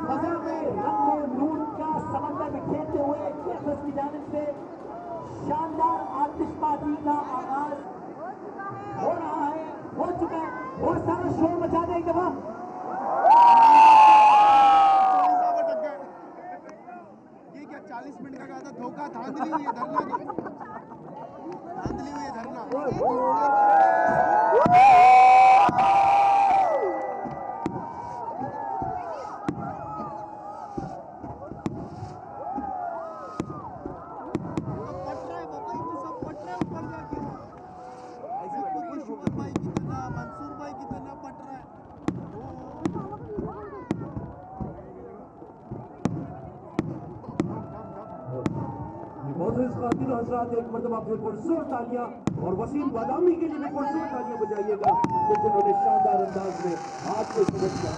फजा में रंगो नूर का समंदर में खेलते हुए कैफस की जानिब से शानदार आतिशबाजी का आगाज हो रहा है, हो चुका है। बहुत सारा शोर मचा दे एक दफा। ये क्या 40 मिनट का कहा था, धोखा, धांधली हुई है, धरना को धांधली हुई है, धरना। खातिन हजरात एक मरतबा फिर पुरजोर तालियां और वसीम बादामी के लिए भी पुरजोर तालियां बजाइएगा जिन्होंने शानदार अंदाज में हाथ को समझ किया।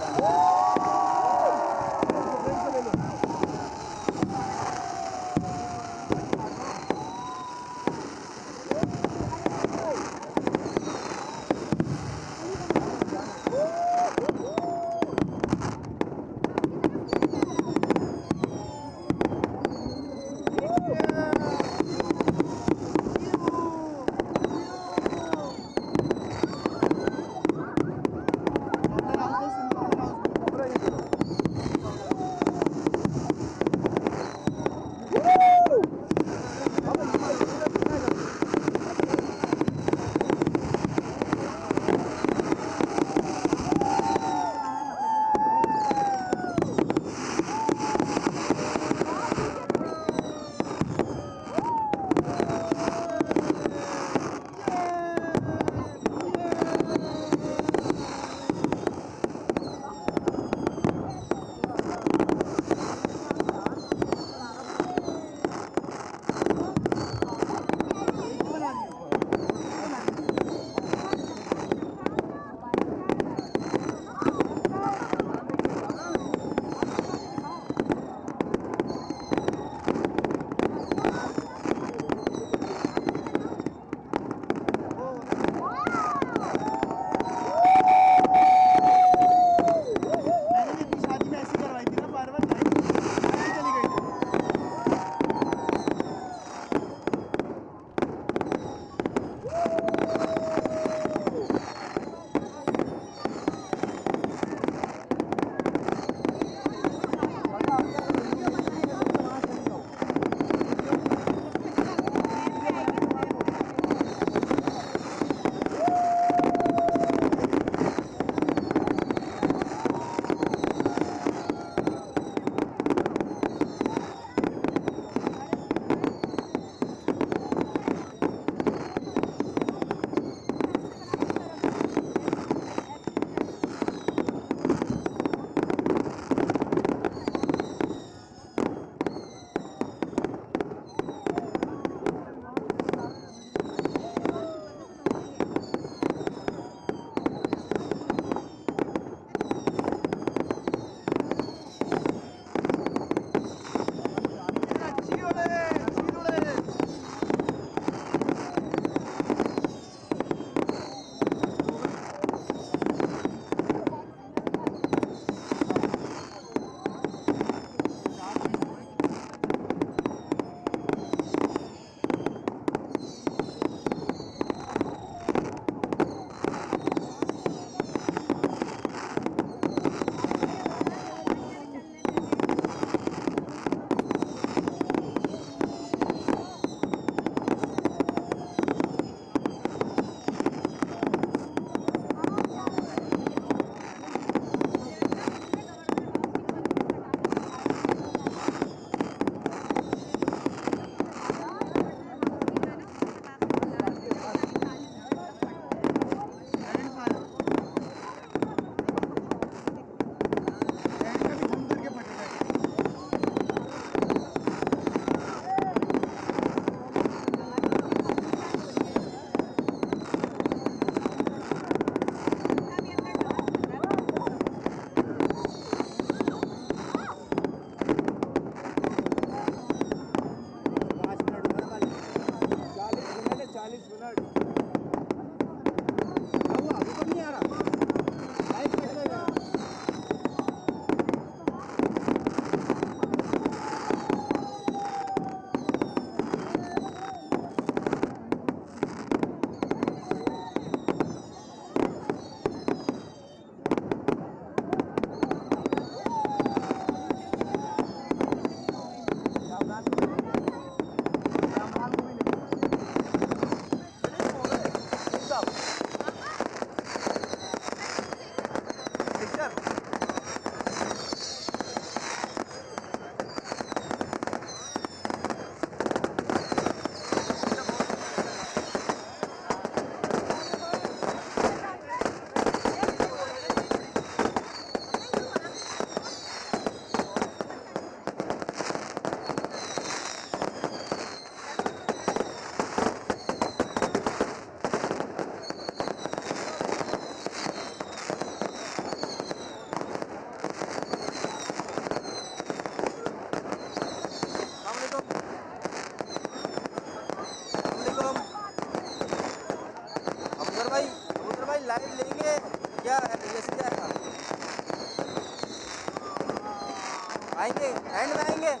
आएंगे एंड में आएंगे।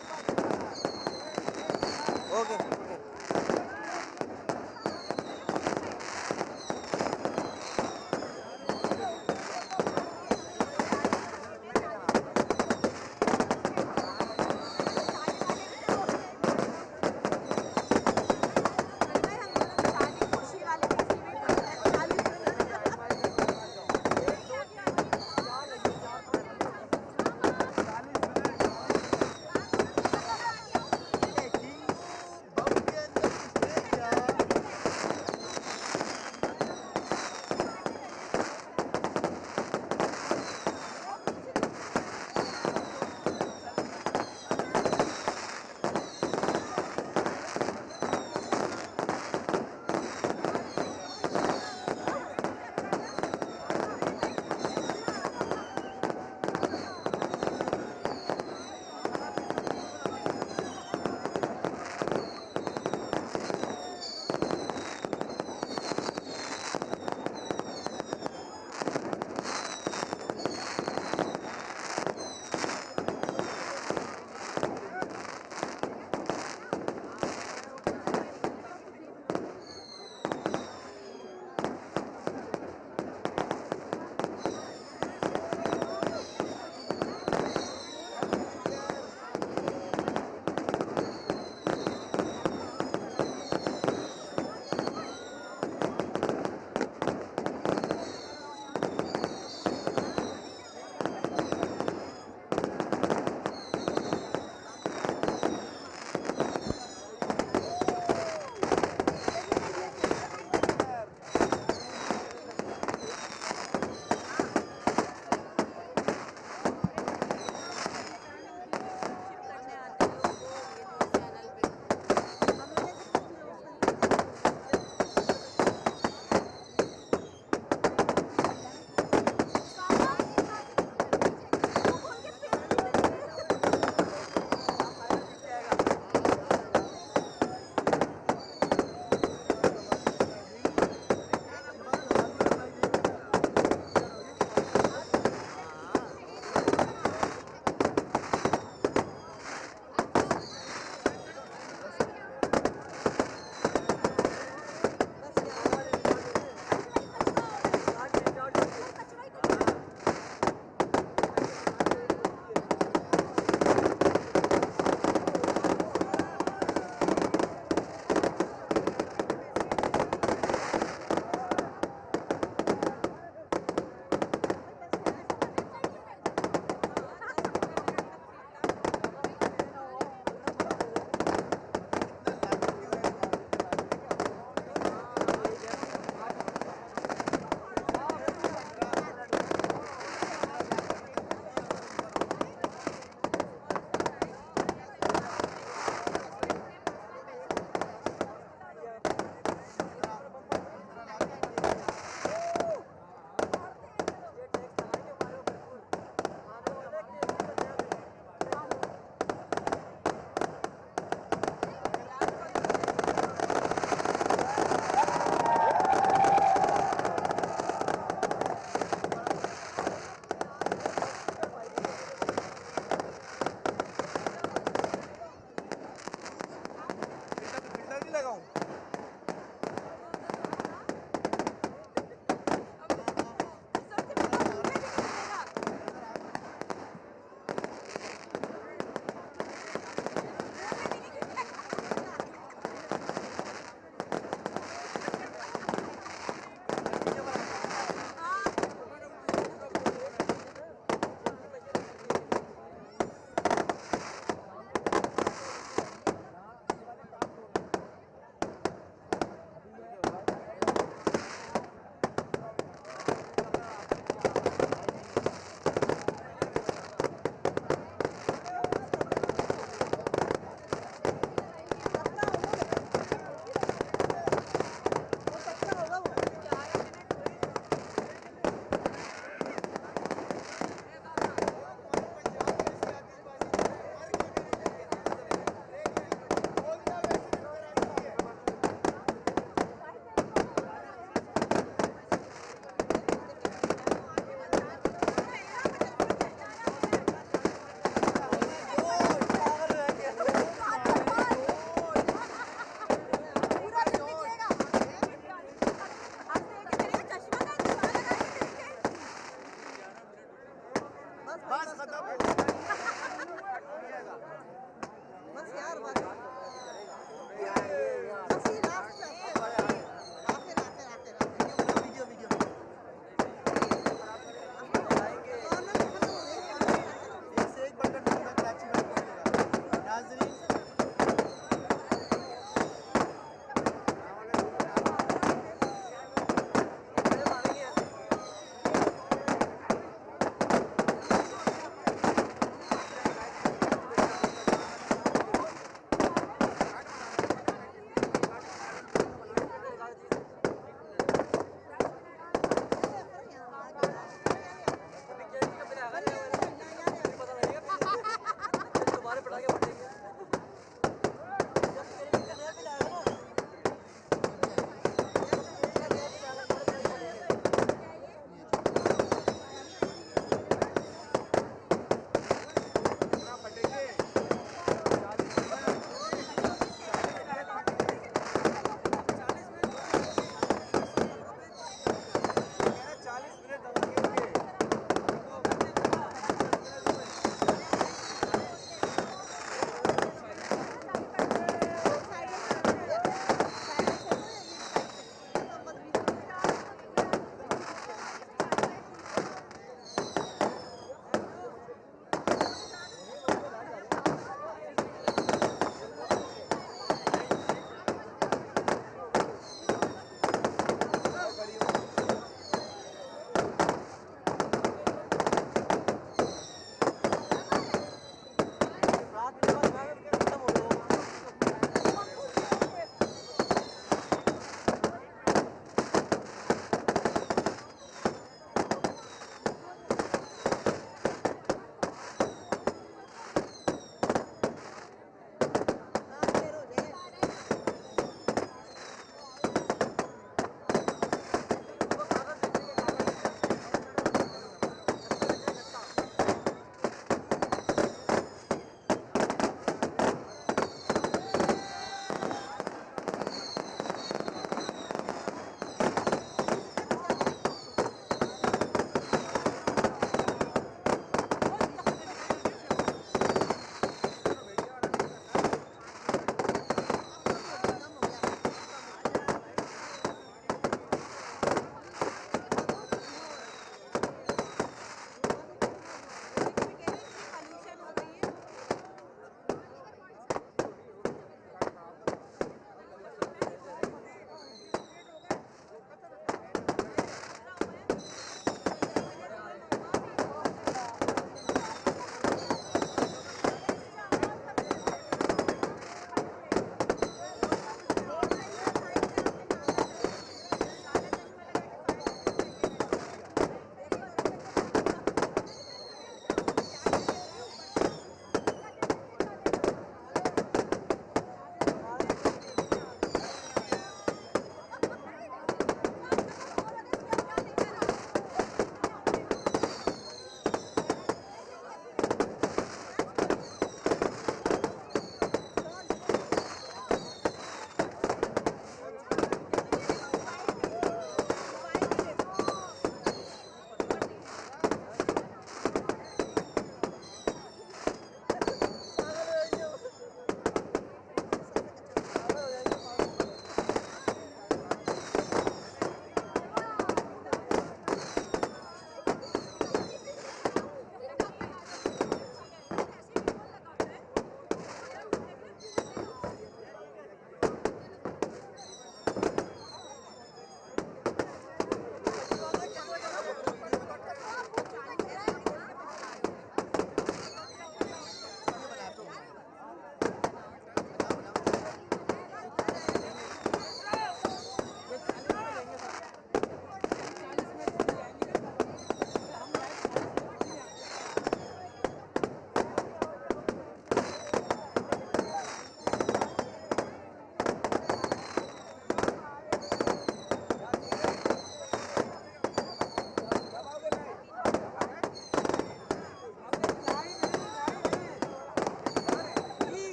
Okay okay.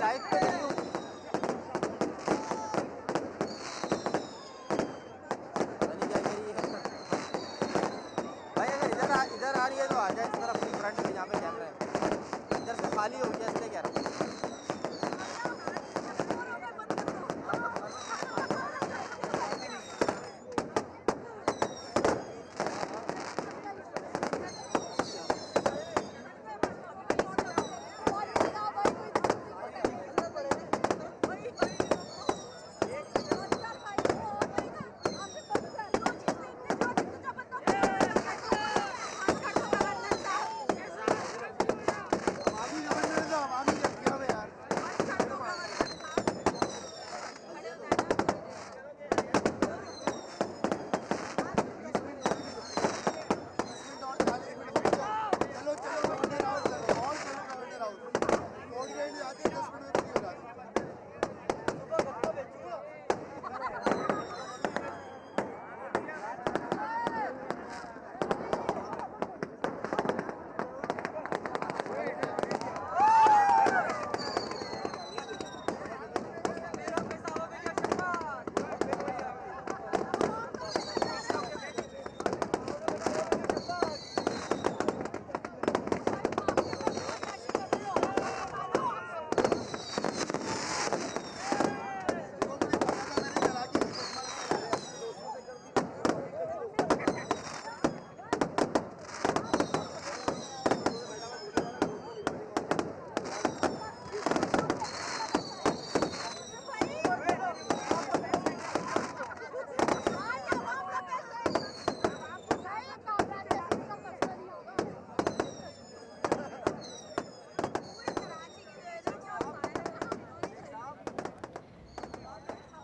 लाइव पे रंगू पता नहीं क्या करी है भाई। अगर इधर आ रही है तो आ जाए इस तरफ फ्रंट में जहाँ पे कैमरा है। इधर से खाली हो गया इसलिए कह रहा हूँ।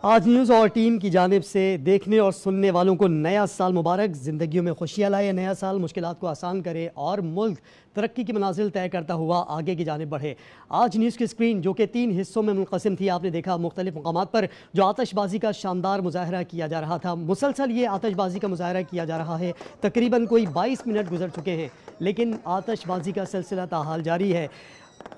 आज न्यूज़ और टीम की जानिब से देखने और सुनने वालों को नया साल मुबारक। ज़िंदगियों में खुशियाँ लाए नया साल, मुश्किलात को आसान करे और मुल्क तरक्की की मनाजिल तय करता हुआ आगे की जानिब बढ़े। आज न्यूज़ की स्क्रीन जो कि 3 हिस्सों में मुनक़सिम थी, आपने देखा मुख्तलिफ मकामात पर जो आतशबाजी का शानदार मुजाहरा किया जा रहा था। मुसलसल ये आतशबाजी का मुजाहरा किया जा रहा है, तकरीबन कोई 22 मिनट गुजर चुके हैं, लेकिन आतशबाजी का सिलसिला ताहाल जारी है।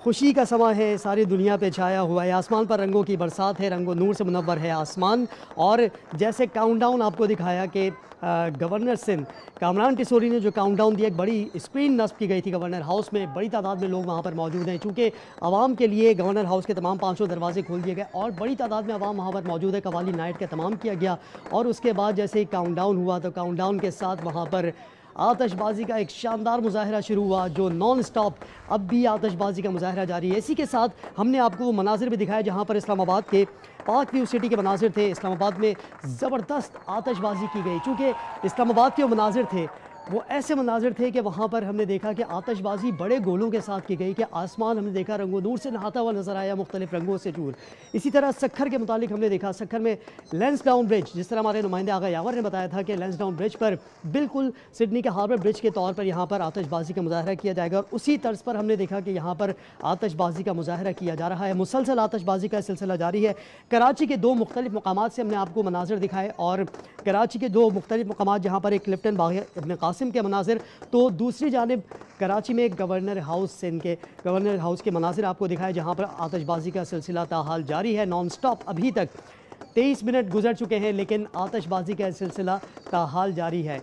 खुशी का समा है, सारी दुनिया पे छाया हुआ है, आसमान पर रंगों की बरसात है, रंगो नूर से मुनव्वर है आसमान। और जैसे काउंटडाउन आपको दिखाया कि गवर्नर सिंध कामरान टिसोरी ने जो काउंटडाउन दिया, एक बड़ी स्क्रीन नस्ब की गई थी गवर्नर हाउस में, बड़ी तादाद में लोग वहाँ पर मौजूद हैं। चूँकि आवाम के लिए गवर्नर हाउस के तमाम 500 दरवाजे खोल दिए गए और बड़ी तादाद में आवाम वहाँ पर मौजूद है। कवाली नाइट का तमाम किया गया और उसके बाद जैसे ही काउंटडाउन हुआ तो काउंटडाउन के साथ वहाँ पर आतशबाजी का एक शानदार मुजाहरा शुरू हुआ जो नॉन स्टॉप अब भी आतशबाजी का मुजाहरा जारी है। इसी के साथ हमने आपको वो मनाजिर भी दिखाया जहाँ पर इस्लामाबाद के पाक व्यू सिटी के मनाजिर थे। इस्लामाबाद में ज़बरदस्त आतशबाजी की गई। चूँकि इस्लामाबाद के वो मनाजिर थे वो ऐसे मनाजिर थे कि वहाँ पर हमने देखा कि आतशबाजी बड़े गोलों के साथ की गई कि आसमान हमने देखा रंगो नूर से नहाता हुआ नज़र आया, मुख्तलिफ रंगों से चूर। इसी तरह सक्खर के मुतालिक हमने देखा सक्खर में लैंसडाउन ब्रिज, जिस तरह हमारे नुमाइंदे आगा यावर ने बताया था कि लैंसडाउन ब्रिज पर बिल्कुल सिडनी के हार्बर ब्रिज के तौर पर यहाँ पर आतशबाजी का मुजाहरा किया जाएगा और उसी तर्ज पर हमने देखा कि यहाँ पर आतशबाजी का मुजाहरा किया जा रहा है। मुसलसल आतशबाजी का सिलसिला जारी है। कराची के 2 मुख्तलिफ मकामात से हमने आपको मनाजिर दिखाए और कराची के 2 मुख्तलिफ मकामात जहाँ पर एक क्लिफ्टन बाग इब्न कासिम के मनाजिर, तो दूसरी जानिब कराची में गवर्नर हाउस सिंध के गवर्नर हाउस के मनाजिर आपको दिखाए जहाँ पर आतशबाजी का सिलसिला ताहाल जारी है। नॉन स्टॉप अभी तक 23 मिनट गुजर चुके हैं लेकिन आतशबाजी का सिलसिला ताहाल जारी है।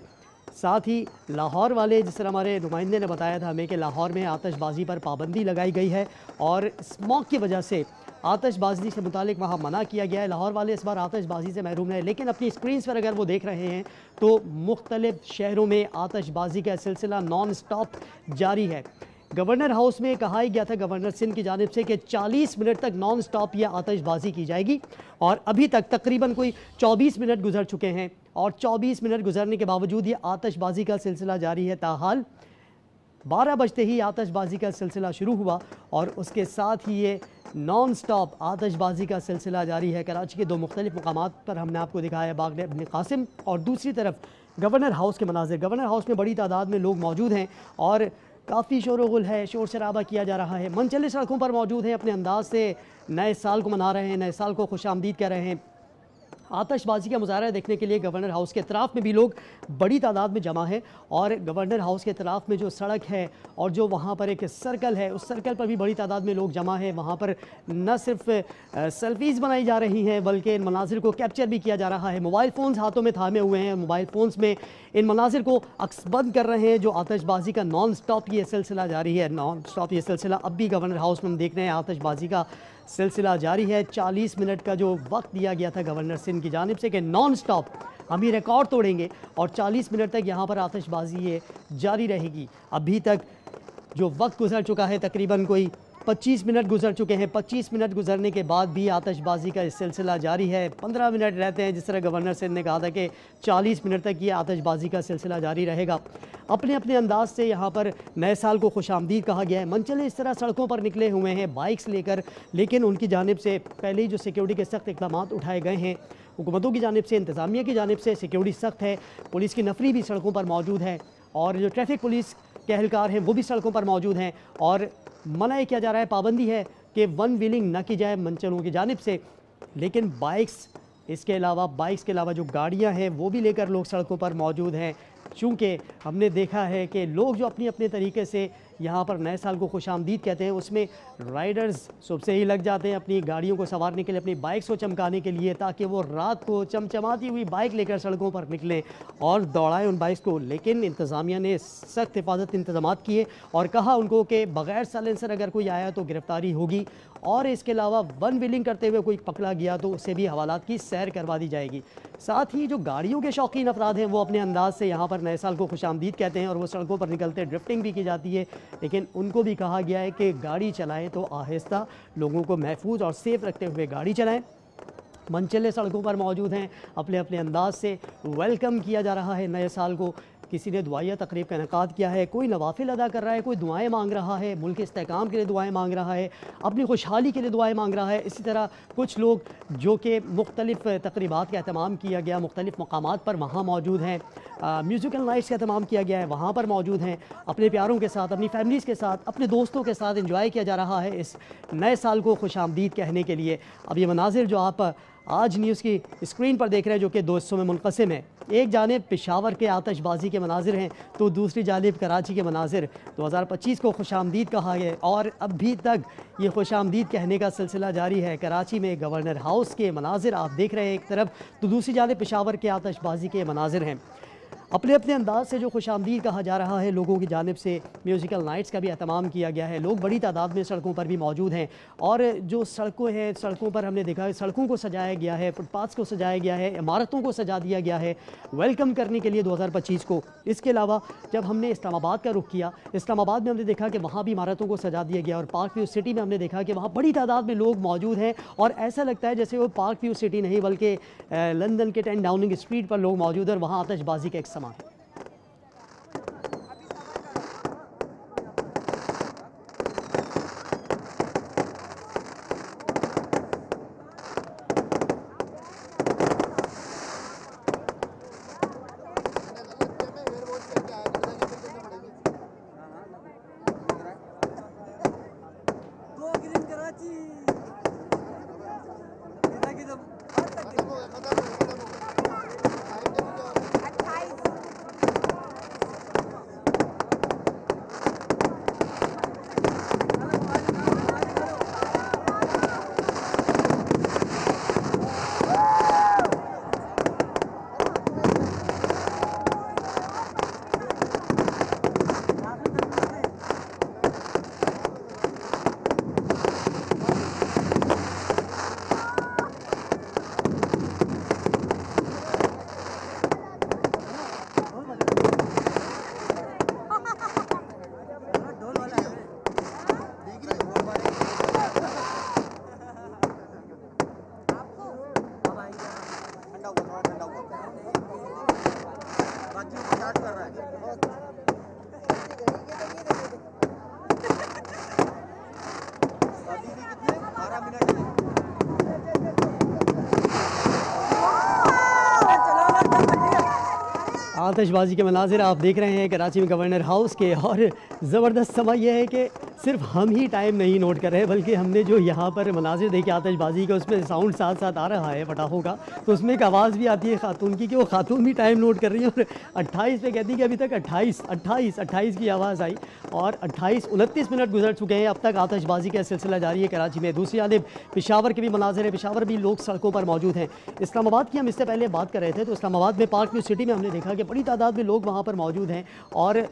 साथ ही लाहौर वाले, जिस तरह हमारे नुमाइंदे ने बताया था हमें कि लाहौर में आतशबाजी पर पाबंदी लगाई गई है और स्मॉग की वजह से आतशबाजी से मुतालिक वहाँ मना किया गया है। लाहौर वाले इस बार आतशबाजी से महरूम रहे, लेकिन अपनी स्क्रीन पर अगर वो देख रहे हैं तो मुख्तलिफ शहरों में आतशबाजी का सिलसिला नॉन स्टॉप जारी है। गवर्नर हाउस में कहा ही गया था गवर्नर सिंध की जानिब से कि 40 मिनट तक नॉन स्टॉप यह आतशबाजी की जाएगी और अभी तक तकरीबन कोई 24 मिनट गुजर चुके हैं और 24 मिनट गुजरने के बावजूद ये आतशबाजी का सिलसिला जारी है। ताहाल 12 बजते ही आतशबाजी का सिलसिला शुरू हुआ और उसके साथ ही ये नॉन स्टॉप आतशबाजी का सिलसिला जारी है। कराची के 2 मुख्तलिफ मकामात पर हमने आपको दिखाया, बाग इब्न कासिम और दूसरी तरफ गवर्नर हाउस के मनाजिर। गवर्नर हाउस में बड़ी तादाद में लोग मौजूद हैं और काफ़ी शोर गुल है, शोर शराबा किया जा रहा है। मनचले सड़कों पर मौजूद हैं, अपने अंदाज से नए साल को मना रहे हैं, नए साल को खुश आमदीद कह रहे हैं। आतशबाजी का मुजाहरा देखने के लिए गवर्नर हाउस के इतराफ़ में भी लोग बड़ी तादाद में जमा है और गवर्नर हाउस के इतराफ़ में जो सड़क है और जो वहाँ पर एक सर्कल है उस सर्कल पर भी बड़ी तादाद में लोग जमा है। वहाँ पर न सिर्फ सेल्फीज़ बनाई जा रही हैं बल्कि इन मनाजिर को कैप्चर भी किया जा रहा है। मोबाइल फ़ोन्स हाथों में थामे हुए हैं, मोबाइल फ़ोन्स में इन मनाजिर को अक्सबंद कर रहे हैं। जो आतशबाजी का नॉन स्टॉप ये सिलसिला जारी है, नॉन स्टॉप ये सिलसिला अब भी गवर्नर हाउस में हम देख रहे हैं आतशबाजी का सिलसिला जारी है। 40 मिनट का जो वक्त दिया गया था गवर्नर सिंध की जानिब से कि नॉन स्टॉप हम ये रिकॉर्ड तोड़ेंगे और 40 मिनट तक यहाँ पर आतशबाजी ये जारी रहेगी। अभी तक जो वक्त गुजर चुका है तकरीबन कोई 25 मिनट गुजर चुके हैं। 25 मिनट गुजरने के बाद भी आतशबाजी का सिलसिला जारी है। 15 मिनट रहते हैं, जिस तरह गवर्नर सिंध ने कहा था कि 40 मिनट तक ये आतशबाजी का सिलसिला जारी रहेगा। अपने अपने अंदाज से यहाँ पर नए साल को खुशामदीद कहा गया है। मनचले इस तरह सड़कों पर निकले हुए हैं बाइक्स लेकर, लेकिन उनकी जानिब से पहले ही जो सिक्योरिटी के सख्त इक़दाम उठाए गए हैं हुकूमतों की जानिब से, इंतज़ामिया की जानिब से सिक्योरिटी सख्त है। पुलिस की नफरी भी सड़कों पर मौजूद है और जो ट्रैफिक पुलिस के एहलकार हैं वो भी सड़कों पर मौजूद हैं और मना किया जा रहा है, पाबंदी है कि वन व्हीलिंग न की जाए मंचलों की जानिब से। लेकिन बाइक्स के अलावा जो गाड़ियां हैं वो भी लेकर लोग सड़कों पर मौजूद हैं। चूँकि हमने देखा है कि लोग जो अपनी अपने तरीके से यहाँ पर नए साल को खुशामदीद कहते हैं, उसमें राइडर्स सुबह से ही लग जाते हैं अपनी गाड़ियों को संवारने के लिए, अपनी बाइक्स को चमकाने के लिए, ताकि वो रात को चमचमाती हुई बाइक लेकर सड़कों पर निकलें और दौड़ाएं उन बाइक्स को। लेकिन इंतज़ामिया ने सख्त हिफाजत इंतजाम किए और कहा उनको कि बग़ैर साइलेंसर अगर कोई आया तो गिरफ्तारी होगी और इसके अलावा वन व्हीलिंग करते हुए कोई पकड़ा गया तो उससे भी हवालात की सैर करवा दी जाएगी। साथ ही जो गाड़ियों के शौकीन अफराद हैं वो अपने अंदाज से यहाँ पर नए साल को खुशामदीद कहते हैं और वो सड़कों पर निकलते ड्रिफ्टिंग भी की जाती है, लेकिन उनको भी कहा गया है कि गाड़ी चलाएं तो आहिस्ता, लोगों को महफूज और सेफ रखते हुए गाड़ी चलाएं। मनचले सड़कों पर मौजूद हैं, अपने अपने अंदाज से वेलकम किया जा रहा है नए साल को। किसी ने दुआया तकरीब का इनेकाद किया है, कोई नवाफिल अदा कर रहा है, कोई दुआएं मांग रहा है, मुल्क के इस्तेहकाम के लिए दुआएं मांग रहा है, अपनी खुशहाली के लिए दुआएं मांग रहा है। इसी तरह कुछ लोग जो कि मुख्तलिफ़ तकरीबात का अहतमाम किया गया, मुख्तलिफ़ मकामात पर वहाँ मौजूद हैं, म्यूज़िकल नाइट्स का अहतमाम किया गया है, वहाँ पर मौजूद हैं, अपने प्यारों के साथ, अपनी फैमिलीज़ के साथ, अपने दोस्तों के साथ इंजॉय किया जा रहा है इस नए साल को खुशामदीद कहने के लिए। अब ये मनाजिर जो आप आज न्यूज़ की स्क्रीन पर देख रहे हैं जो कि दो हिस्सों में मुनक़सिम है, एक जानिब पेशावर के आतशबाजी के मनाजिर हैं तो दूसरी जानिब कराची के मनाजिर। 2025 को खुशामदीद कहा है और अभी तक ये खुशामदीद कहने का सिलसिला जारी है। कराची में गवर्नर हाउस के मनाजिर आप देख रहे हैं एक तरफ, तो दूसरी जानिब पेशावर के आतशबाजी के मनाजिर हैं। अपने अपने अंदाज से जो खुशामदीद कहा जा रहा है, लोगों की जानिब से म्यूज़िकल नाइट्स का भी अहतमाम किया गया है। लोग बड़ी तादाद में सड़कों पर भी मौजूद हैं और जो सड़कों हैं, सड़कों पर हमने देखा है सड़कों को सजाया गया है, फुटपाथ्स को सजाया गया है, इमारतों को सजा दिया गया है वेलकम करने के लिए 2025 को। इसके अलावा जब हमने इस्लामाबाद का रुख किया, इस्लामाबाद में हमने देखा कि वहाँ भी इमारतों को सजा दिया गया और पार्क व्यू सिटी में हमने देखा कि वहाँ बड़ी तादाद में लोग मौजूद हैं और ऐसा लगता है जैसे वो पार्क व्यू सिटी नहीं बल्कि लंदन के 10 डाउनिंग स्ट्रीट पर लोग मौजूद हैं और वहाँ आतशबाजी का एक समा है। आतशबाजी के मनाजिर आप देख रहे हैं कराची में गवर्नर हाउस के और ज़बरदस्त समा यह है कि सिर्फ हम ही टाइम नहीं नोट कर रहे बल्कि हमने जो यहाँ पर मनाजिर देखे आतिशबाजी का उसमें साउंड साथ साथ आ रहा है पटाखों का, तो उसमें एक आवाज़ भी आती है खातून की कि वो खातून भी टाइम नोट कर रही है और 28 पे कहती है कि अभी तक 28 की आवाज़ आई और 29 मिनट गुजर चुके हैं। अब तक आतिशबाजी का सिलसिला जारी है कराची में। दूसरी जानिब पेशावर के भी मनाजिर है, पेशावर भी लोग सड़कों पर मौजूद हैं। इस्लामाबाद की हम इससे पहले बात कर रहे थे तो इस्लामाबाद में पार्क न्यू सिटी में हमने देखा कि बड़ी तादाद में लोग वहाँ पर मौजूद हैं और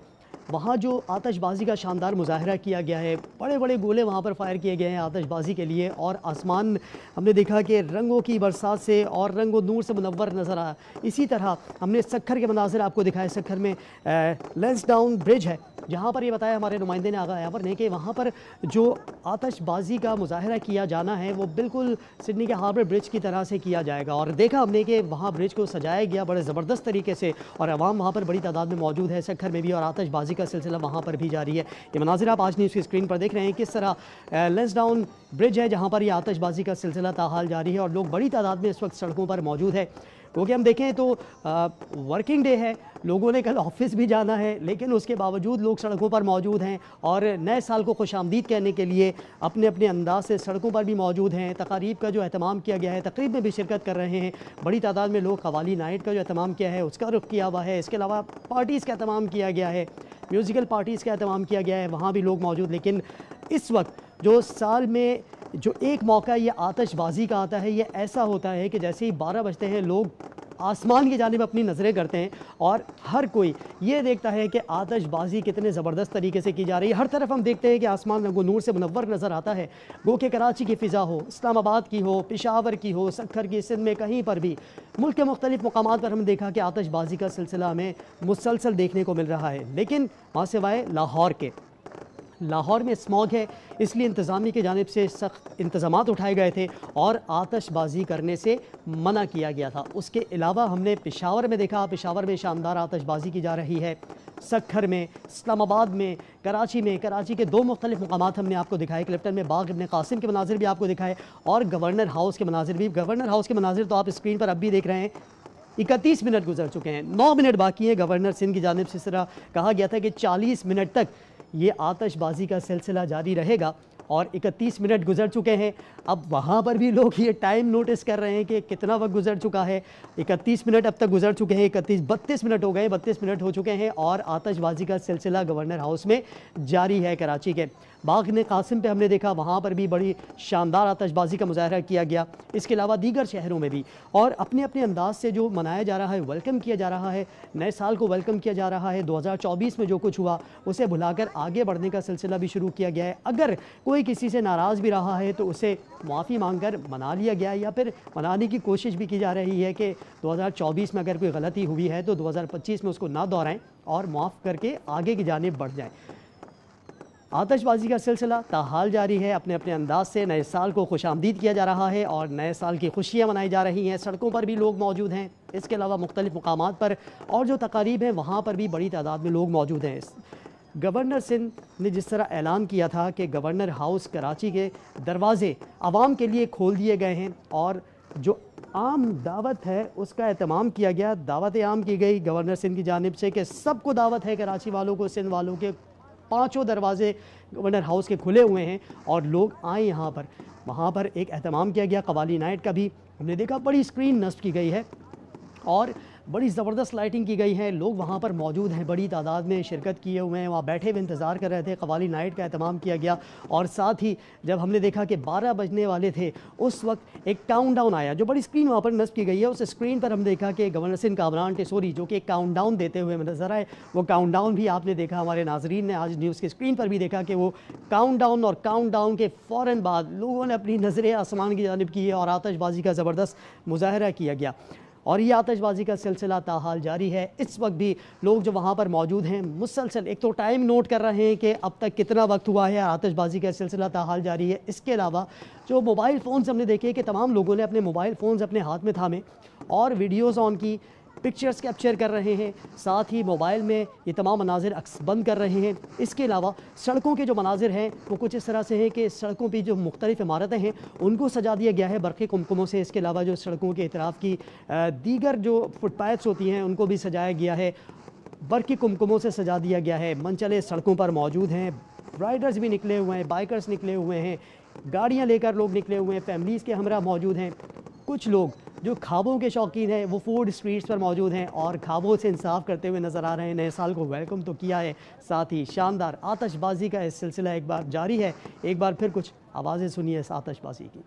वहाँ जो आतिशबाजी का शानदार मुजाहरा किया गया है, बड़े बड़े गोले वहाँ पर फायर किए गए हैं आतिशबाजी के लिए और आसमान हमने देखा कि रंगों की बरसात से और रंग व नूर से मुनव्वर नज़र आया। इसी तरह हमने सखर के मनाजिर आपको दिखाए। सखर में लैंसडाउन ब्रिज है जहाँ पर ये बताया हमारे नुमाइंदे ने आगा यावर ने कि वहाँ पर जो आतिशबाजी का मुजाहरा किया जाना है वो बिल्कुल सिडनी के हार्बर ब्रिज की तरह से किया जाएगा और देखा हमने कि वहाँ ब्रिज को सजाया गया बड़े ज़बरदस्त तरीके से और अवाम वहाँ पर बड़ी तादाद में मौजूद है सखर में भी और आतिशबाजी का सिलसिला वहाँ पर भी जारी है। ये मनाजिर आप आज न्यूज़ की स्क्रीन पर देख रहे हैं किस तरह लैंसडाउन ब्रिज है जहाँ पर ये आतिशबाजी का सिलसिला ताहाल जारी है और लोग बड़ी तादाद में इस वक्त सड़कों पर मौजूद है। क्योंकि हम देखें तो वर्किंग डे है, लोगों ने कल ऑफिस भी जाना है लेकिन उसके बावजूद लोग सड़कों पर मौजूद हैं और नए साल को खुशामदीद कहने के लिए अपने अपने अंदाज से सड़कों पर भी मौजूद हैं। तकारीब का जो एहतमाम किया गया है, तकरीब में भी शिरकत कर रहे हैं। बड़ी तादाद में लोग कवाली नाइट का जो एहतमाम किया है उसका रुख किया हुआ है। इसके अलावा पार्टीज़ का एहतमाम किया गया है, म्यूज़िकल पार्टीज़ का एहतमाम किया गया है, वहाँ भी लोग मौजूद। लेकिन इस वक्त जो साल में जो एक मौका ये आतिशबाजी का आता है, ये ऐसा होता है कि जैसे ही 12 बजते हैं लोग आसमान की जानिब अपनी नज़रें करते हैं और हर कोई ये देखता है कि आतिशबाजी कितने ज़बरदस्त तरीके से की जा रही है। हर तरफ हम देखते हैं कि आसमान रंगो नूर से मुनव्वर नज़र आता है। गो के कराची की फ़िज़ा हो, इस्लामाबाद की हो, पेशावर की हो, सखर की, सिंध में कहीं पर भी मुल्क के मुख्तलिफ़ मकामात पर हमने देखा कि आतिशबाजी का सिलसिला हमें मुसलसल देखने को मिल रहा है। लेकिन वहाँ सिवाय लाहौर में स्मॉग है, इसलिए इंतज़ामिया की जानिब से सख्त इंतज़ामात उठाए गए थे और आतिशबाजी करने से मना किया गया था। उसके अलावा हमने पेशावर में देखा, पेशावर में शानदार आतिशबाजी की जा रही है। सखर में, इस्लामाबाद में, कराची के 2 मुख्तलिफ़ मकामात हमने आपको दिखाए। क्लिफ्टन में बाग इब्न कासिम के मनाजिर भी आपको दिखाए और गवर्नर हाउस के मनाजिर भी। गवर्नर हाउस के मनाजिर तो आप स्क्रीन पर अब भी देख रहे हैं। 31 मिनट गुजर चुके हैं, 9 मिनट बाकी हैं। गवर्नर सिंध की जानिब से इस तरह कहा गया था कि 40 मिनट तक ये आतिशबाजी का सिलसिला जारी रहेगा और 31 मिनट गुजर चुके हैं। अब वहाँ पर भी लोग ये टाइम नोटिस कर रहे हैं कि कितना वक्त गुजर चुका है। 31 मिनट अब तक गुजर चुके हैं, 32 मिनट हो गए, 32 मिनट हो चुके हैं और आतिशबाजी का सिलसिला गवर्नर हाउस में जारी है। कराची के बाग ने कासिम पे हमने देखा, वहाँ पर भी बड़ी शानदार आतिशबाजी का मुजाहरा किया गया। इसके अलावा दीगर शहरों में भी और अपने अपने अंदाज से जो मनाया जा रहा है, वेलकम किया जा रहा है, नए साल को वेलकम किया जा रहा है। 2024 में जो कुछ हुआ उसे भुलाकर आगे बढ़ने का सिलसिला भी शुरू किया गया है। अगर कोई किसी से नाराज़ भी रहा है तो उसे माफ़ी मांगकर मना लिया गया है या फिर मनाने की कोशिश भी की जा रही है कि 2024 में अगर कोई गलती हुई है तो 2025 में उसको ना दोहराएं और माफ़ करके आगे की जानिब बढ़ जाएं। आतिशबाजी का सिलसिला ताहाल जारी है। अपने अपने अंदाज से नए साल को खुशामदीद किया जा रहा है और नए साल की खुशियाँ मनाई जा रही हैं। सड़कों पर भी लोग मौजूद हैं। इसके अलावा मुख्तलिफ़ मकामात पर और जो तकारीब हैं वहाँ पर भी बड़ी तादाद में लोग मौजूद हैं। गवर्नर सिंध ने जिस तरह ऐलान किया था कि गवर्नर हाउस कराची के दरवाज़े आवाम के लिए खोल दिए गए हैं और जो आम दावत है उसका एहतमाम किया गया, दावत आम की गई गवर्नर सिंध की जानिब से कि सबको दावत है, कराची वालों को, सिंध वालों के 5 दरवाजे गवर्नर हाउस के खुले हुए हैं और लोग आए यहाँ पर। वहाँ पर एक एहतमाम किया गया, कवाली नाइट का भी हमने देखा, बड़ी स्क्रीन नस्ब की गई है और बड़ी ज़बरदस्त लाइटिंग की गई है। लोग वहाँ पर मौजूद हैं, बड़ी तादाद में शिरकत किए हुए हैं, वहाँ बैठे हुए इंतज़ार कर रहे थे। कवाली नाइट का एहतमाम किया गया और साथ ही जब हमने देखा कि 12 बजने वाले थे उस वक्त एक काउंटडाउन आया, जो बड़ी स्क्रीन वहाँ पर नस्ब की गई है। उस स्क्रीन पर हम देखा कि गवर्नर सिंध कामरान टेसोरी जो कि एक काउंटडाउन देते हुए नजर आए। वो काउंटडाउन भी आपने देखा, हमारे नाजरीन ने आज न्यूज़ की स्क्रीन पर भी देखा कि वो काउंटडाउन और काउंटडाउन के फ़ौरन बाद लोगों ने अपनी नज़रें आसमान की जानिब की है और आतिशबाजी का ज़बरदस्त मुजाहरा किया गया और ये आतिशबाजी का सिलसिला ताहाल जारी है। इस वक्त भी लोग जो वहाँ पर मौजूद हैं मुसलसल एक तो टाइम नोट कर रहे हैं कि अब तक कितना वक्त हुआ है, आतिशबाजी का सिलसिला ताहाल जारी है। इसके अलावा जो मोबाइल फ़ोन्स हमने देखे कि तमाम लोगों ने अपने मोबाइल फ़ोन्स अपने हाथ में थामे और वीडियोज़ ऑन की, पिक्चर्स कैप्चर कर रहे हैं, साथ ही मोबाइल में ये तमाम मनाजिर अक्स बंद कर रहे हैं। इसके अलावा सड़कों के जो मनाजिर हैं वो कुछ इस तरह से हैं कि सड़कों पे जो मुख्तलिफ़ इमारतें हैं उनको सजा दिया गया है बरक़ी कुमकुमों से। इसके अलावा जो सड़कों के इतराफ़ की दीगर जो फुटपाथ्स होती हैं उनको भी सजाया गया है, बरक़ी कुमकुमों से सजा दिया गया है। मनचले सड़कों पर मौजूद हैं, राइडर्स भी निकले हुए हैं, बाइकर्स निकले हुए हैं, गाड़ियाँ लेकर लोग निकले हुए हैं, फैमिलीज़ के हमरा मौजूद हैं। कुछ लोग जो ख्वाबों के शौकीन हैं वो फूड स्ट्रीट्स पर मौजूद हैं और ख्वाबों से इंसाफ करते हुए नज़र आ रहे हैं। नए साल को वेलकम तो किया है, साथ ही शानदार आतिशबाजी का इस सिलसिला एक बार जारी है। एक बार फिर कुछ आवाज़ें सुनिए इस आतिशबाजी की।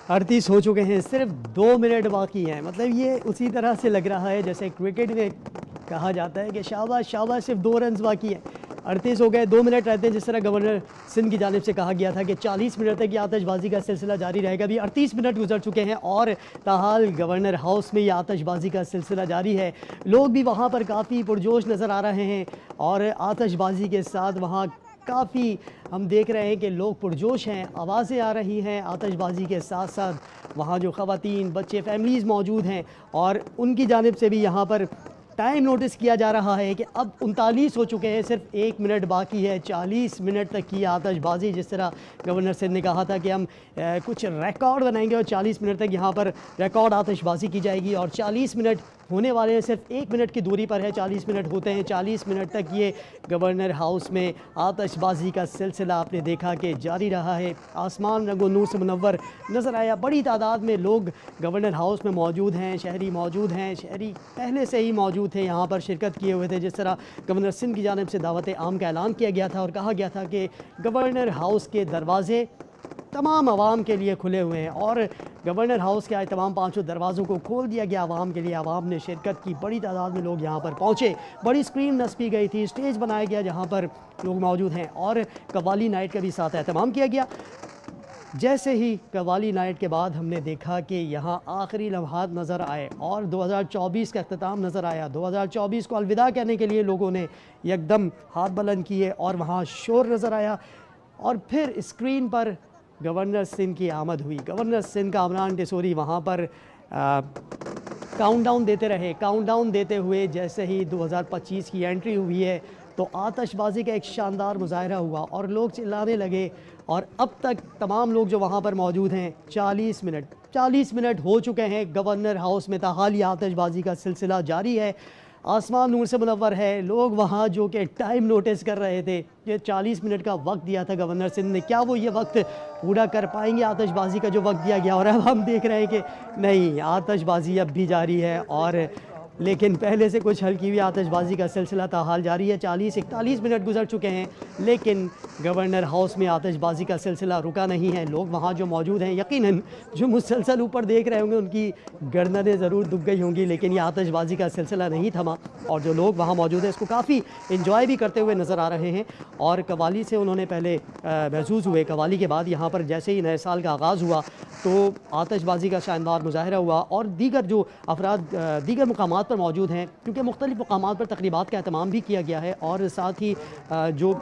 अड़तीस हो चुके हैं, सिर्फ 2 मिनट बाकी हैं। मतलब ये उसी तरह से लग रहा है जैसे क्रिकेट में कहा जाता है कि शाबाश शाबाश, सिर्फ 2 रन बाकी हैं। 38 हो गए, 2 मिनट रहते हैं। जिस तरह गवर्नर सिंध की जानिब से कहा गया था कि 40 मिनट तक ये आतिशबाजी का सिलसिला जारी रहेगा, अभी 38 मिनट गुजर चुके हैं और ताहाल गवर्नर हाउस में ये आतिशबाजी का सिलसिला जारी है। लोग भी वहाँ पर काफ़ी पुरजोश नज़र आ रहे हैं और आतिशबाजी के साथ वहाँ काफ़ी हम देख रहे हैं कि लोग पुरजोश हैं, आवाज़ें आ रही हैं। आतिशबाजी के साथ साथ वहाँ जो ख़वातीन, बच्चे, फैमिलीज़ मौजूद हैं और उनकी जानिब से भी यहाँ पर टाइम नोटिस किया जा रहा है कि अब 39 हो चुके हैं, सिर्फ 1 मिनट बाकी है 40 मिनट तक की आतिशबाजी। जिस तरह गवर्नर सिंध ने कहा था कि हम कुछ रिकॉर्ड बनाएंगे और 40 मिनट तक यहाँ पर रिकॉर्ड आतिशबाजी की जाएगी, और 40 मिनट होने वाले हैं, सिर्फ 1 मिनट की दूरी पर है 40 मिनट होते हैं। 40 मिनट तक ये गवर्नर हाउस में आतिशबाजी का सिलसिला आपने देखा कि जारी रहा है। आसमान रंगो नूर से मुनव्वर नज़र आया। बड़ी तादाद में लोग गवर्नर हाउस में मौजूद हैं, शहरी मौजूद हैं, शहरी पहले से ही मौजूद थे, यहाँ पर शिरकत किए हुए थे। जिस तरह गवर्नर सिंध की जानिब से दावत आम का ऐलान किया गया था और कहा गया था कि गवर्नर हाउस के दरवाज़े तमाम आवाम के लिए खुले हुए हैं, और गवर्नर हाउस के आज तमाम 5 दरवाज़ों को खोल दिया गया आवाम के लिए। आवाम ने शिरकत की, बड़ी तादाद में लोग यहाँ पर पहुँचे। बड़ी स्क्रीन नस्बी गई थी, स्टेज बनाया गया जहाँ पर लोग मौजूद हैं, और कव्वाली नाइट का भी साथ एहतमाम किया गया। जैसे ही कव्वाली नाइट के बाद हमने देखा कि यहाँ आखिरी लम्हात नज़र आए और 2024 का अख्ताम नज़र आया। 2024 को अलविदा कहने के लिए लोगों ने एकदम हाथ बुलंद किए और वहाँ शोर नज़र आया, और फिर स्क्रीन पर गवर्नर सिंध की आमद हुई। गवर्नर सिंध का अमरान टेसोरी वहाँ पर काउंटडाउन देते रहे। काउंटडाउन देते हुए जैसे ही 2025 की एंट्री हुई है तो आतिशबाजी का एक शानदार मुजाहरा हुआ और लोग चिल्लाने लगे, और अब तक तमाम लोग जो वहाँ पर मौजूद हैं 40 मिनट हो चुके हैं। गवर्नर हाउस में ताहाली आतिशबाजी का सिलसिला जारी है। आसमान नूर से मुनव्वर है। लोग वहाँ जो कि टाइम नोटिस कर रहे थे, ये 40 मिनट का वक्त दिया था गवर्नर सिंध ने, क्या वो ये वक्त पूरा कर पाएंगे आतिशबाजी का जो वक्त दिया गया? और अब हम देख रहे हैं कि नहीं, आतिशबाजी अब भी जारी है, और लेकिन पहले से कुछ हल्की हुई आतिशबाजी का सिलसिला ताहाल जारी है। 40-41 मिनट गुजर चुके हैं, लेकिन गवर्नर हाउस में आतिशबाजी का सिलसिला रुका नहीं है। लोग वहाँ जो मौजूद हैं, यकीनन जो मुसलसल ऊपर देख रहे होंगे उनकी गर्दनें ज़रूर दुख गई होंगी, लेकिन ये आतिशबाजी का सिलसिला नहीं थमा, और जो लोग वहाँ मौजूद हैं इसको काफ़ी इंजॉय भी करते हुए नज़र आ रहे हैं। और कव्वाली से उन्होंने पहले महसूस हुए, कव्वाली के बाद यहाँ पर जैसे ही नए साल का आगाज़ हुआ तो आतिशबाजी का शानदार मुजाहरा हुआ, और दीगर जो अफराद दीगर मुकामात पर मौजूद हैं, क्योंकि मुख्तलिफ़ मुकामात पर तकरीबात का एहतमाम भी किया गया है, और साथ ही जो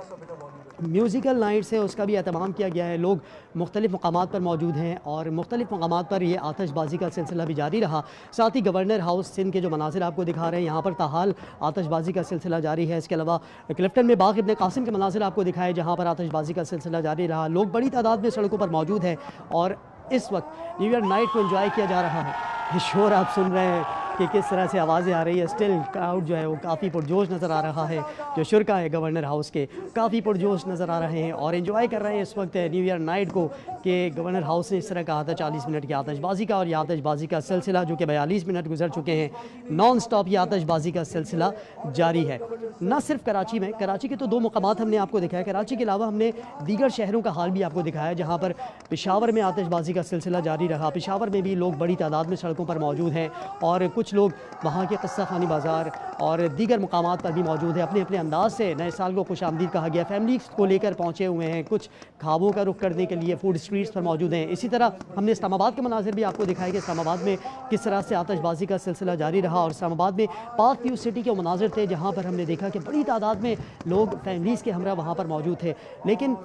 म्यूज़िकल नाइट्स है उसका भी एहतमाम किया गया है। लोग मुख्तलिफ़ मकामात पर मौजूद हैं और मुख्तलिफ़ मकामात पर ये आतिशबाजी का सिलसिला भी जारी रहा। साथ ही गवर्नर हाउस सिंध के जो मनाज़िर आपको दिखा रहे हैं, यहाँ पर ताहाल आतिशबाजी का सिलसिला जारी है। इसके अलावा क्लिफ्टन में बाग इब्न कासिम के मनाज़िर आपको दिखाए, जहाँ पर आतिशबाजी का सिलसिला जारी रहा। लोग बड़ी तादाद में सड़कों पर मौजूद हैं, और इस वक्त न्यू ईयर नाइट को एंजॉय किया जा रहा है। ये शोर आप सुन रहे हैं कि किस तरह से आवाज़ें आ रही है। स्टिल क्राउड जो है वो काफ़ी पुरजोश नज़र आ रहा है। जो शुरका है गवर्नर हाउस के काफ़ी पुरजोश नज़र आ रहे हैं और एंजॉय कर रहे हैं इस वक्त न्यू ईयर नाइट को, कि गवर्नर हाउस ने इस तरह कहा था 40 मिनट की आतिशबाजी का, और ये आतिशबाजी का सिलसिला जो कि 42 मिनट गुजर चुके हैं, नॉन स्टॉप ये आतिशबाजी का सिलसिला जारी है। न सिर्फ कराची में, कराची के तो 2 मुकामात हमने आपको दिखाया, कराची के अलावा हमने दीगर शहरों का हाल भी आपको दिखाया, जहाँ पर पेशावर में आतिशबाजी का सिलसिला जारी रहा। पेशावर में भी लोग बड़ी तादाद में सड़कों पर मौजूद हैं, और कुछ लोग वहाँ के क़स्सा खानी बाज़ार और दीगर मुकामात पर भी मौजूद है। अपने अपने अंदाज से नए साल को खुश आमदीद कहा गया, फैमिली को लेकर पहुँचे हुए हैं, कुछ खाबों का रुख करने के लिए फूड स्ट्रीट्स पर मौजूद हैं। इसी तरह हमने इस्लामाबाद के मनाज़िर भी आपको दिखाए कि इस्लामाबाद में किस तरह से आतिशबाजी का सिलसिला जारी रहा, और इस्लामाबाद में पाक व्यू सिटी के मनाज़िर थे, जहाँ पर हमने देखा कि बड़ी तादाद में लोग फैमिलीज़ के हमरा वहाँ पर मौजूद थे। लेकिन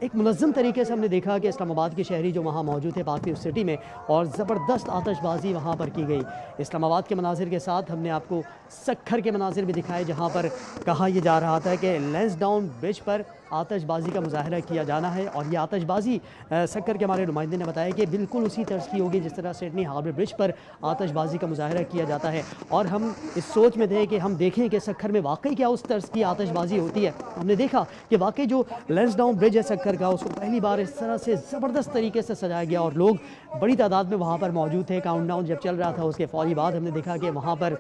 एक मुनज़्ज़म तरीके से हमने देखा कि इस्लामाबाद के शहरी जो वहाँ मौजूद थे पाक व्यू सिटी में, और ज़बरदस्त आतिशबाजी वहाँ पर की गई। इस्लामाबाद के मनाज़िर के साथ हमने आपको सक्खर के मनाज़िर भी दिखाए, जहाँ पर कहा यह जा रहा था कि लैंसडाउन ब्रिज पर आतिशबाजी का मुजाहरा किया जाना है, और ये आतिशबाजी सक्खर के हमारे नुमाइंदे ने बताया कि बिल्कुल उसी तर्ज की होगी जिस तरह सिडनी हार्बर ब्रिज पर आतिशबाजी का मुजाहरा किया जाता है। और हम इस सोच में थे कि हम देखें कि सक्खर में वाकई क्या उस तर्ज की आतिशबाजी होती है। हमने देखा कि वाकई जो लैंसडाउन ब्रिज है सक्खर का, उसको पहली बार इस तरह से ज़बरदस्त तरीके से सजाया गया, और लोग बड़ी तादाद में वहाँ पर मौजूद थे। काउंटडाउन जब चल रहा था उसके फ़ौरी बाद हमने देखा कि वहाँ पर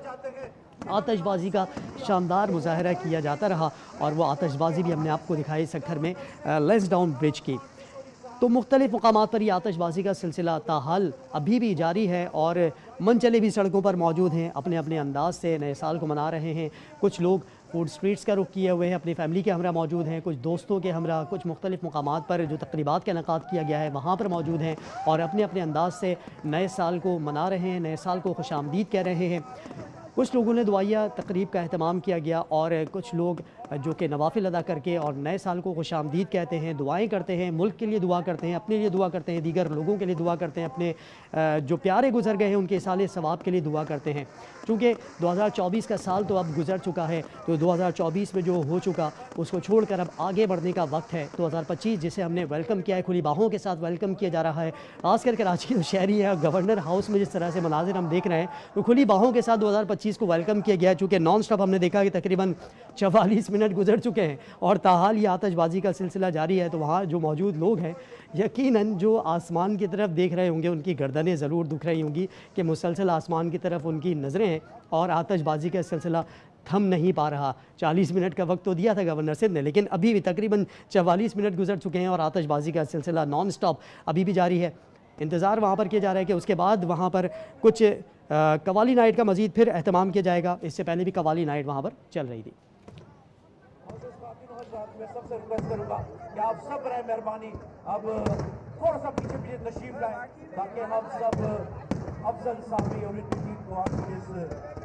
आतिशबाजी का शानदार मुजाहरा किया जाता रहा, और वो आतिशबाजी भी हमने आपको दिखाई सक्खर में लैंसडाउन ब्रिज की। तो मुख्तलिफ़ मुकामात पर ये आतिशबाजी का सिलसिला ताहाल अभी भी जारी है, और मनचले भी सड़कों पर मौजूद हैं, अपने अपने अंदाज से नए साल को मना रहे हैं। कुछ लोग फूड स्ट्रीट्स का रुख किए हुए हैं, अपनी फैमिली के हमरा मौजूद हैं, कुछ दोस्तों के हमरा, कुछ मुख्तलिफ़ मुकामात पर जो तकरीबात का इनेकाद किया गया है वहाँ पर मौजूद हैं, और अपने अपने अंदाज से नए साल को मना रहे हैं, नए साल को खुशामदीद कह रहे हैं। कुछ लोगों ने दुआया तकरीब का अहतमाम किया गया, और कुछ लोग जो कि नवाफिल अदा करके और नए साल को खुशामदीद कहते हैं, दुआएं करते हैं, मुल्क के लिए दुआ करते हैं, अपने लिए दुआ करते हैं, दीगर लोगों के लिए दुआ करते हैं, अपने जो प्यारे गुजर गए हैं उनके इसाले सवाब के लिए दुआ करते हैं। चूँकि 2024 का साल तो अब गुजर चुका है, तो 2024 में जो हो चुका उसको छोड़कर अब आगे बढ़ने का वक्त है। 2025 जिसे हमने वेलकम किया है, खुली बाहों के साथ वेलकम किया जा रहा है। खासकर कराची जो शहरी है, गवर्नर हाउस में जिस तरह से मनाजिर हम देख रहे हैं, तो खुली बाहों के साथ 2025 को वेलकम किया गया है। चूँकि नॉन स्टॉप हमने देखा कि तकरीबन 44 मिनट गुजर चुके हैं और ताहाल ये आतशबाजी का सिलसिला जारी है। तो वहाँ जो मौजूद लोग हैं यकीनन जो आसमान की तरफ देख रहे होंगे उनकी गर्दनें ज़रूर दुख रही होंगी कि मुसलसल आसमान की तरफ उनकी नज़रें हैं और आतशबाजी का सिलसिला थम नहीं पा रहा। 40 मिनट का वक्त तो दिया था गवर्नर सिंध ने, लेकिन अभी भी तकरीबन 44 मिनट गुजर चुके हैं और आतशबाजी का सिलसिला नॉन स्टॉप अभी भी जारी है। इंतज़ार वहाँ पर किया जा रहा है कि उसके बाद वहाँ पर कुछ कवाली नाइट का मज़ीद फिर एहतमाम किया जाएगा। इससे पहले भी कवाली नाइट वहाँ पर चल रही थी। मैं सबसे रिक्वेस्ट करूंगा कि आप सब रहे मेहरबानी अब थोड़ा सा पीछे पीछे तशरीफ लाएं ताकि हम सब अफजल साहबी और इनकी टीम को आपके इस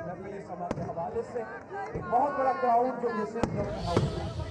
नकली समा के हवाले से एक बहुत बड़ा क्राउड जो मिसिंग गवर्नमेंट हाउस